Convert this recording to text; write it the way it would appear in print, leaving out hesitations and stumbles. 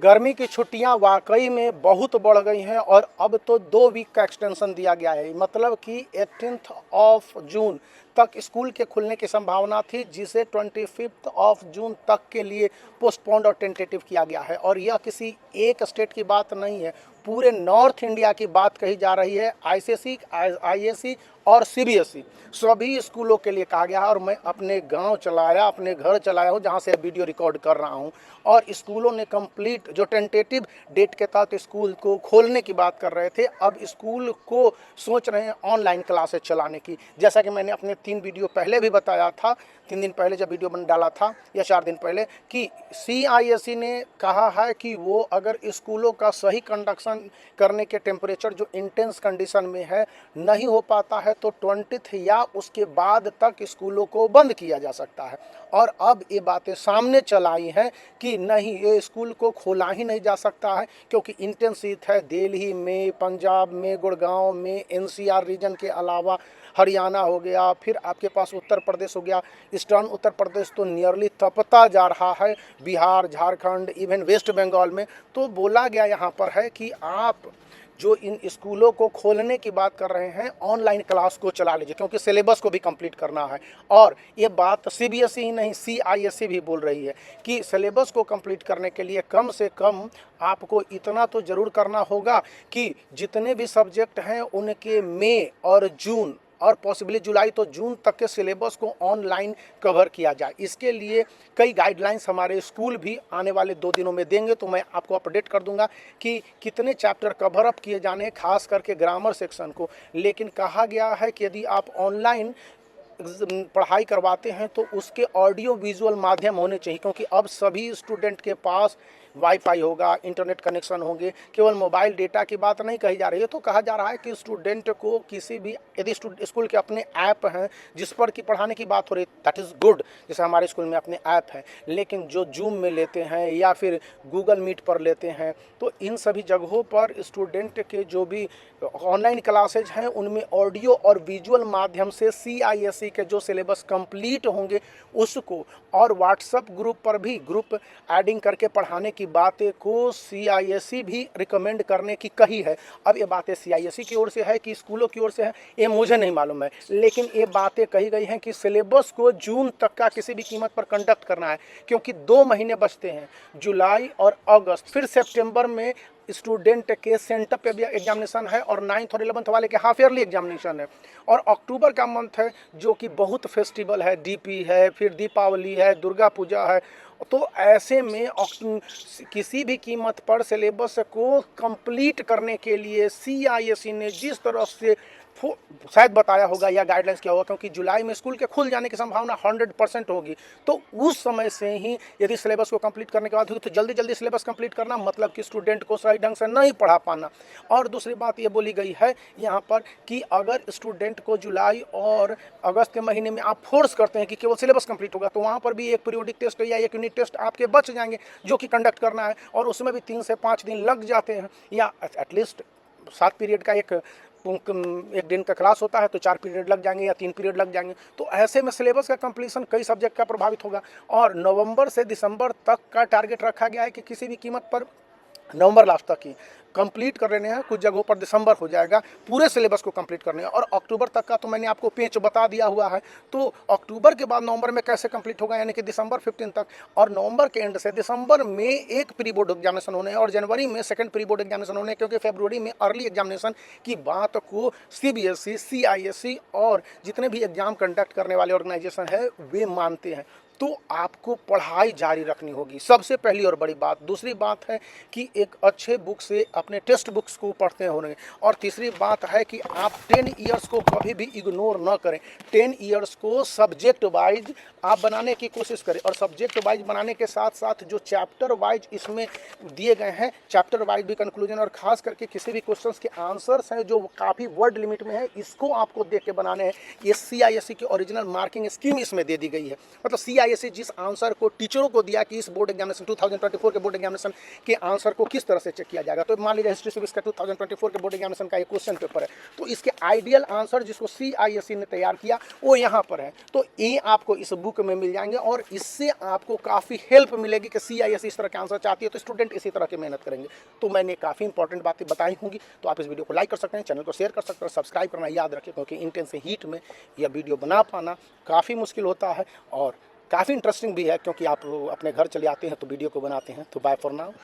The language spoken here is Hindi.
गर्मी की छुट्टियां वाकई में बहुत बढ़ गई हैं और अब तो 2 वीक का एक्सटेंशन दिया गया है। मतलब कि 18 जून तक स्कूल के खुलने की संभावना थी, जिसे 25 जून तक के लिए पोस्टपोन्ड और टेंटेटिव किया गया है। और यह किसी एक स्टेट की बात नहीं है, पूरे नॉर्थ इंडिया की बात कही जा रही है। आईसीएसई, आईएससी और सीबीएसई सभी स्कूलों के लिए कहा गया है। और मैं अपने गांव चलाया, अपने घर चलाया हूं, जहां से वीडियो रिकॉर्ड कर रहा हूं। और स्कूलों ने कंप्लीट जो टेंटेटिव डेट के तहत स्कूल को खोलने की बात कर रहे थे, अब स्कूल को सोच रहे हैं ऑनलाइन क्लासेस चलाने की। जैसा कि मैंने अपने 3 वीडियो पहले भी बताया था, 3 दिन पहले जब वीडियो बन डाला था या 4 दिन पहले, कि सीआईएससी ने कहा है कि वो अगर स्कूलों का सही कंडक्शन करने के टेम्परेचर जो इंटेंस कंडीशन में है नहीं हो पाता है तो 20 या उसके बाद तक स्कूलों को बंद किया जा सकता है। और अब ये बातें सामने चल आई हैं कि नहीं, ये स्कूल को खोला ही नहीं जा सकता है, क्योंकि इंटेंस हीट है दिल्ली में, पंजाब में, गुड़गांव में, एनसीआर रीजन के अलावा हरियाणा हो गया, फिर आपके पास उत्तर प्रदेश हो गया। ईस्टर्न उत्तर प्रदेश तो नियरली तपता जा रहा है, बिहार, झारखंड, इवन वेस्ट बंगाल में। तो बोला गया यहाँ पर है कि आप जो इन स्कूलों को खोलने की बात कर रहे हैं, ऑनलाइन क्लास को चला लीजिए, क्योंकि सिलेबस को भी कंप्लीट करना है। और ये बात सीबीएसई ही नहीं, सीआईएससी भी बोल रही है कि सिलेबस को कंप्लीट करने के लिए कम से कम आपको इतना तो ज़रूर करना होगा कि जितने भी सब्जेक्ट हैं उनके मई और जून और पॉसिबली जुलाई तो जून तक के सिलेबस को ऑनलाइन कवर किया जाए। इसके लिए कई गाइडलाइंस हमारे स्कूल भी आने वाले 2 दिनों में देंगे, तो मैं आपको अपडेट कर दूंगा कि कितने चैप्टर कवर अप किए जाने हैं, खास करके ग्रामर सेक्शन को। लेकिन कहा गया है कि यदि आप ऑनलाइन पढ़ाई करवाते हैं तो उसके ऑडियो विजुअल माध्यम होने चाहिए, क्योंकि अब सभी स्टूडेंट के पास वाईफाई होगा, इंटरनेट कनेक्शन होंगे। केवल मोबाइल डेटा की बात नहीं कही जा रही है। तो कहा जा रहा है कि स्टूडेंट को किसी भी, यदि स्कूल के अपने ऐप हैं जिस पर कि पढ़ाने की बात हो रही, दैट इज़ गुड। जैसे हमारे स्कूल में अपने ऐप हैं, लेकिन जो जूम में लेते हैं या फिर गूगल मीट पर लेते हैं, तो इन सभी जगहों पर स्टूडेंट के जो भी ऑनलाइन क्लासेज हैं उनमें ऑडियो और विजुअल माध्यम से सीआईएससी के जो सिलेबस कंप्लीट होंगे उसको, और व्हाट्सएप ग्रुप पर भी ग्रुप एडिंग करके पढ़ाने की बातें को सीआईएससी भी रिकमेंड करने की कही है। अब ये बातें सीआईएससी की ओर से है कि स्कूलों की ओर से है, ये मुझे नहीं मालूम है, लेकिन ये बातें कही गई हैं कि सिलेबस को जून तक का किसी भी कीमत पर कंडक्ट करना है, क्योंकि 2 महीने बचते हैं, जुलाई और अगस्त। फिर सितंबर में स्टूडेंट के सेंटर पे भी एग्जामिनेशन है और 9th और 11th वाले के हाफ ईयरली एग्जामिनेशन है। और अक्टूबर का मंथ है जो कि बहुत फेस्टिवल है, डीपी है, फिर दीपावली है, दुर्गा पूजा है। तो ऐसे में किसी भी कीमत पर सिलेबस को कंप्लीट करने के लिए सीआईएससी ने जिस तरह से शायद बताया होगा या गाइडलाइंस किया होगा, क्योंकि जुलाई में स्कूल के खुल जाने की संभावना 100% होगी, तो उस समय से ही यदि सिलेबस को कंप्लीट करने के बाद होगी तो जल्दी जल्दी सिलेबस कंप्लीट करना, मतलब कि स्टूडेंट को सही ढंग से नहीं पढ़ा पाना। और दूसरी बात ये बोली गई है यहाँ पर कि अगर स्टूडेंट को जुलाई और अगस्त के महीने में आप फोर्स करते हैं कि केवल सिलेबस कंप्लीट होगा, तो वहाँ पर भी एक पीरियोडिक टेस्ट या एक यूनिट टेस्ट आपके बच जाएंगे जो कि कंडक्ट करना है, और उसमें भी 3 से 5 दिन लग जाते हैं, या एटलीस्ट 7 पीरियड का एक दिन का क्लास होता है तो 4 पीरियड लग जाएंगे या 3 पीरियड लग जाएंगे। तो ऐसे में सिलेबस का कंप्लीशन कई सब्जेक्ट का प्रभावित होगा। और नवंबर से दिसंबर तक का टारगेट रखा गया है कि किसी भी कीमत पर नवंबर लास्ट तक ही कंप्लीट कर लेने हैं। कुछ जगहों पर दिसंबर हो जाएगा पूरे सिलेबस को कंप्लीट करने हैं। और अक्टूबर तक का तो मैंने आपको पेच बता दिया हुआ है। तो अक्टूबर के बाद नवंबर में कैसे कंप्लीट होगा, यानी कि दिसंबर 15 तक। और नवंबर के एंड से दिसंबर में एक प्री बोर्ड एग्जामिनेशन होने हैं और जनवरी में सेकंड प्री बोर्ड एग्जामिनेशन होने हैं, क्योंकि फरवरी में अर्ली एग्जामिनेशन की बात को सीबीएसई, सीआईएससी और जितने भी एग्जाम कंडक्ट करने वाले ऑर्गेनाइजेशन है वे मानते हैं। तो आपको पढ़ाई जारी रखनी होगी, सबसे पहली और बड़ी बात। दूसरी बात है कि एक अच्छे बुक से अपने टेक्स्ट बुक्स को पढ़ते होंगे। और तीसरी बात है कि आप 10 ईयर्स को कभी भी इग्नोर न करें। 10 ईयर्स को सब्जेक्ट वाइज आप बनाने की कोशिश करें, और सब्जेक्ट वाइज बनाने के साथ साथ जो चैप्टर वाइज इसमें दिए गए हैं, चैप्टर वाइज भी कंक्लूजन, और खास करके किसी भी क्वेश्चंस के आंसर्स हैं जो काफ़ी वर्ड लिमिट में है, इसको आपको देख के बनाने हैं। ये सीआईएससी की ओरिजिनल मार्किंग स्कीम इसमें दे दी गई है। मतलब सीआईएससी CISE जिस आंसर को टीचरों को दिया कि इस बोर्ड एग्जामिनेशन 2024 के बोर्ड एग्जामिनेशन के आंसर को किस तरह से चेक किया जाएगा, तो मान लीजिए हिस्ट्री सिविक्स का 2024 के बोर्ड एग्जामिनेशन का एक क्वेश्चन पेपर है, तो इसके आइडियल आंसर जिसको CISE ने तैयार किया वो यहाँ पर है। तो ये आपको इस बुक में मिल जाएंगे और इससे आपको काफ़ी हेल्प मिलेगी कि CISE इस तरह के आंसर चाहती है तो स्टूडेंट इसी तरह की मेहनत करेंगे। तो मैंने काफ़ी इंपॉर्टेंट बातें बताई होंगी, तो आप इस वीडियो को लाइक कर सकते हैं, चैनल को शेयर कर सकते हैं, सब्सक्राइब करना याद रखें, क्योंकि इंटेंस हीट में यह वीडियो बना पाना काफ़ी मुश्किल होता है और काफ़ी इंटरेस्टिंग भी है, क्योंकि आप अपने घर चले आते हैं तो वीडियो को बनाते हैं। तो बाय फॉर नाउ।